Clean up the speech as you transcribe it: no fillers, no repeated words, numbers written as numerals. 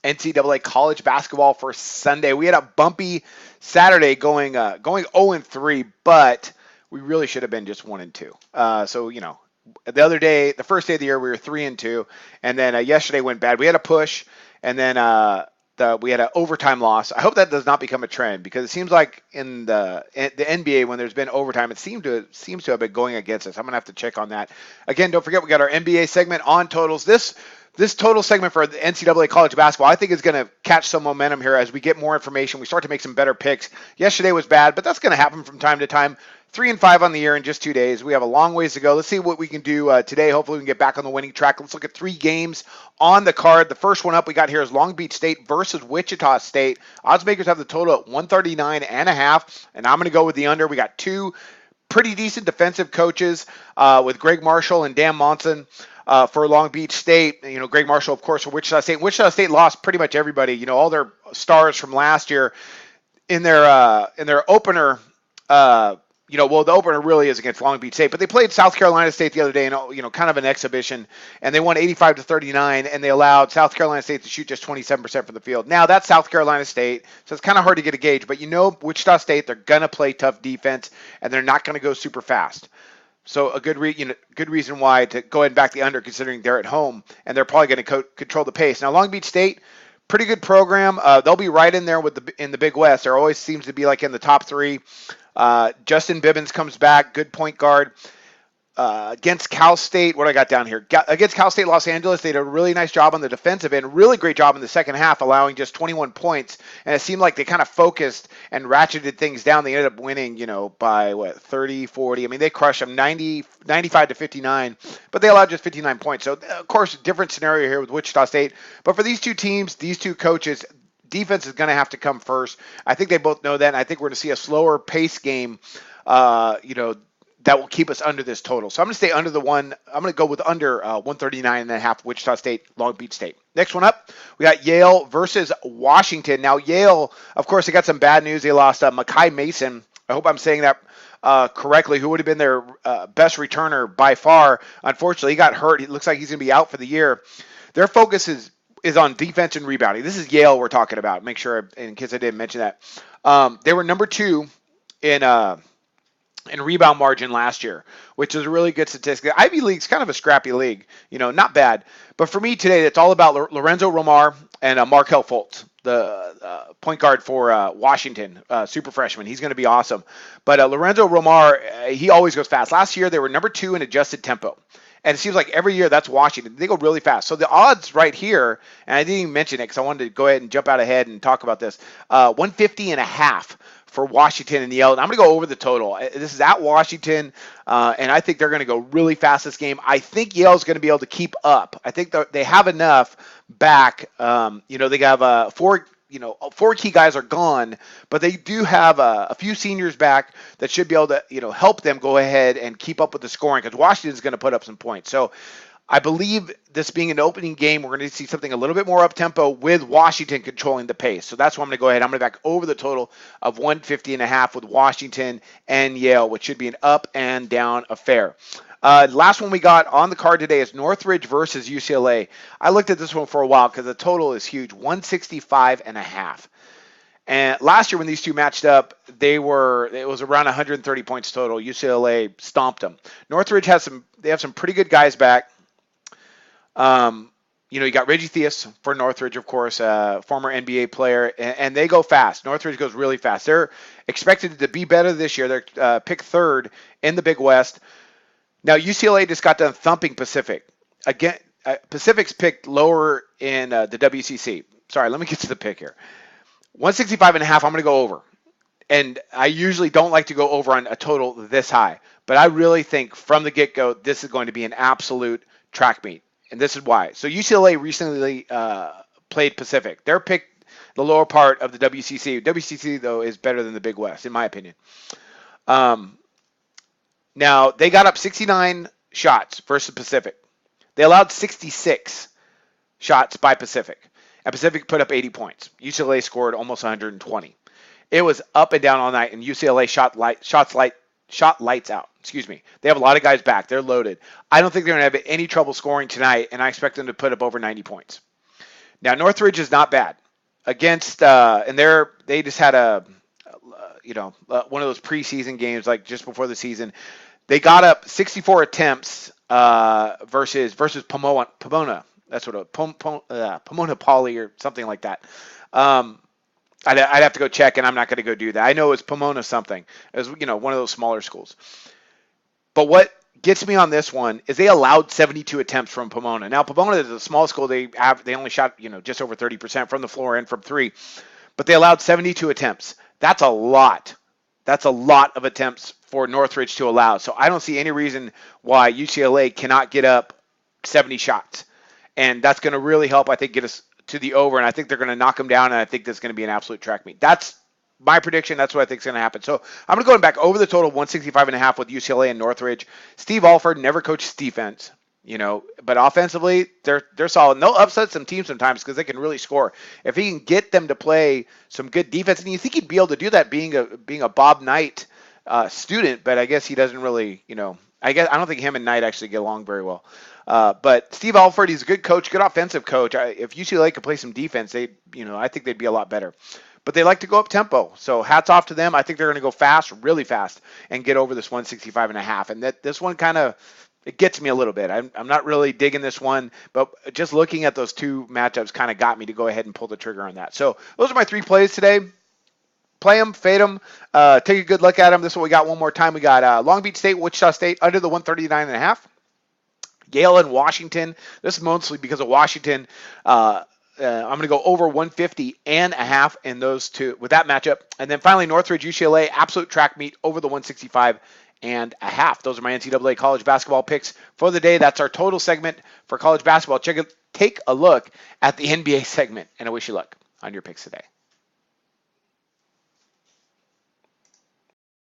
NCAA college basketball for Sunday. We had a bumpy Saturday going 0-3, but we really should have been just 1-2. So the other day, the first day of the year, we were 3-2, and then yesterday went bad. We had a push, and then we had an overtime loss. I hope that does not become a trend, because it seems like in the NBA, when there's been overtime, it seems to have been going against us. I'm gonna have to check on that. Again, don't forget, we got our NBA segment on totals. This total segment for the NCAA college basketball, I think, is going to catch some momentum here as we get more information. We start to make some better picks. Yesterday was bad, but that's going to happen from time to time. 3-5 on the year in just 2 days. We have a long ways to go. Let's see what we can do today. Hopefully we can get back on the winning track. Let's look at 3 games on the card. The first one up we got here is Long Beach State versus Wichita State. Odds makers have the total at 139.5, and I'm going to go with the under. We got 2 pretty decent defensive coaches with Greg Marshall and Dan Monson. For Long Beach State, Greg Marshall, of course, for Wichita State. Wichita State lost pretty much everybody, all their stars from last year in their opener. The opener really is against Long Beach State, but they played South Carolina State the other day in, kind of an exhibition, and they won 85-39, and they allowed South Carolina State to shoot just 27% from the field. Now, that's South Carolina State, so it's kind of hard to get a gauge, but Wichita State, they're going to play tough defense, and they're not going to go super fast. So a good reason why to go ahead and back the under, considering they're at home and they're probably going to control the pace. Now, Long Beach State, pretty good program. They'll be right in there in the Big West. There always seems to be like in the top 3. Justin Bibbins comes back, good point guard. Against Cal State, what do I got down here? Against Cal State Los Angeles, they did a really nice job on the defensive end, really great job in the second half, allowing just 21 points. And it seemed like they kind of focused and ratcheted things down. They ended up winning, by 30, 40. I mean, they crushed them 95-59, but they allowed just 59 points. So, of course, different scenario here with Wichita State. But for these 2 teams, these 2 coaches, defense is going to have to come first. I think they both know that, and I think we're going to see a slower pace game, that will keep us under this total. So I'm going to stay under the one. I'm going to go with under 139.5 Wichita State, Long Beach State. Next one up, we got Yale versus Washington. Now, Yale, of course, they got some bad news. They lost Makai Mason. I hope I'm saying that correctly, who would have been their best returner by far. Unfortunately, he got hurt. It looks like he's going to be out for the year. Their focus is on defense and rebounding. This is Yale we're talking about. Make sure, in case I didn't mention that. They were number 2 in rebound margin last year, which is a really good statistic. Ivy League's kind of a scrappy league, not bad. But for me today, it's all about Lorenzo Romar and Markelle Fultz, the point guard for Washington, super freshman. He's going to be awesome. But Lorenzo Romar, he always goes fast. Last year, they were number 2 in adjusted tempo. And it seems like every year that's Washington. They go really fast. So the odds right here, and I didn't even mention it because I wanted to go ahead and jump out ahead and talk about this, 150.5 for Washington and Yale. And I'm going to go over the total. This is at Washington, and I think they're going to go really fast this game. I think Yale's going to be able to keep up. I think they have enough back. They have 4 key guys are gone, but they do have a few seniors back that should be able to, help them go ahead and keep up with the scoring, because Washington's going to put up some points. So I believe this being an opening game, we're going to see something a little bit more up-tempo with Washington controlling the pace. So that's why I'm going to go ahead. I'm going to back over the total of 150.5 with Washington and Yale, which should be an up and down affair. Last one we got on the card today is Northridge versus UCLA. I looked at this one for a while because the total is huge, 165.5. And last year when these two matched up, it was around 130 points total. UCLA stomped them. Northridge have some pretty good guys back. You got Reggie Theus for Northridge, of course, former NBA player, and they go fast. Northridge goes really fast. They're expected to be better this year. They're picked 3rd in the Big West. Now, UCLA just got done thumping Pacific. Again, Pacific's picked lower in the WCC. Sorry, let me get to the pick here. 165.5, I'm going to go over. And I usually don't like to go over on a total this high. But I really think from the get-go, this is going to be an absolute track meet. And this is why. So UCLA recently played Pacific. They're picked the lower part of the WCC. WCC, though, is better than the Big West, in my opinion. Now, they got up 69 shots versus Pacific. They allowed 66 shots by Pacific. And Pacific put up 80 points. UCLA scored almost 120. It was up and down all night, and UCLA shot lights out. They have a lot of guys back. They're loaded. I don't think they're going to have any trouble scoring tonight, and I expect them to put up over 90 points. Now Northridge is not bad against, and they just had one of those preseason games like just before the season. They got up 64 attempts versus Pomona. That's what Pomona Poly or something like that. Um, I'd have to go check, and I'm not going to go do that. I know it's Pomona something. It was one of those smaller schools. But what gets me on this one is they allowed 72 attempts from Pomona. Now Pomona is a small school. They only shot just over 30% from the floor and from three, but they allowed 72 attempts. That's a lot. That's a lot of attempts for Northridge to allow. So I don't see any reason why UCLA cannot get up 70 shots, and that's going to really help. I think get us to the over, and I think they're going to knock them down, and I think that's going to be an absolute track meet. That's my prediction. That's what I think is going to happen. So I'm going to go back over the total 165.5 with UCLA and Northridge. Steve Alford never coaches defense, but offensively they're solid. And they'll upset some teams sometimes because they can really score. If he can get them to play some good defense, and you think he'd be able to do that being a Bob Knight student, but I guess he doesn't really, I don't think him and Knight actually get along very well. But Steve Alford, he's a good coach, good offensive coach. If UCLA could play some defense, I think they'd be a lot better. But they like to go up tempo. So hats off to them. I think they're going to go fast, really fast, and get over this 165.5. And this one kind of, it gets me a little bit. I'm not really digging this one, but just looking at those two matchups kind of got me to go ahead and pull the trigger on that. So those are my 3 plays today. Play them, fade them, take a good look at them. This is what we got one more time. We got Long Beach State, Wichita State under the 139.5. Yale and Washington. This is mostly because of Washington. I'm going to go over 150.5 in those two with that matchup. And then finally, Northridge, UCLA, absolute track meet over the 165.5. Those are my NCAA college basketball picks for the day. That's our total segment for college basketball. Take a look at the NBA segment, and I wish you luck on your picks today.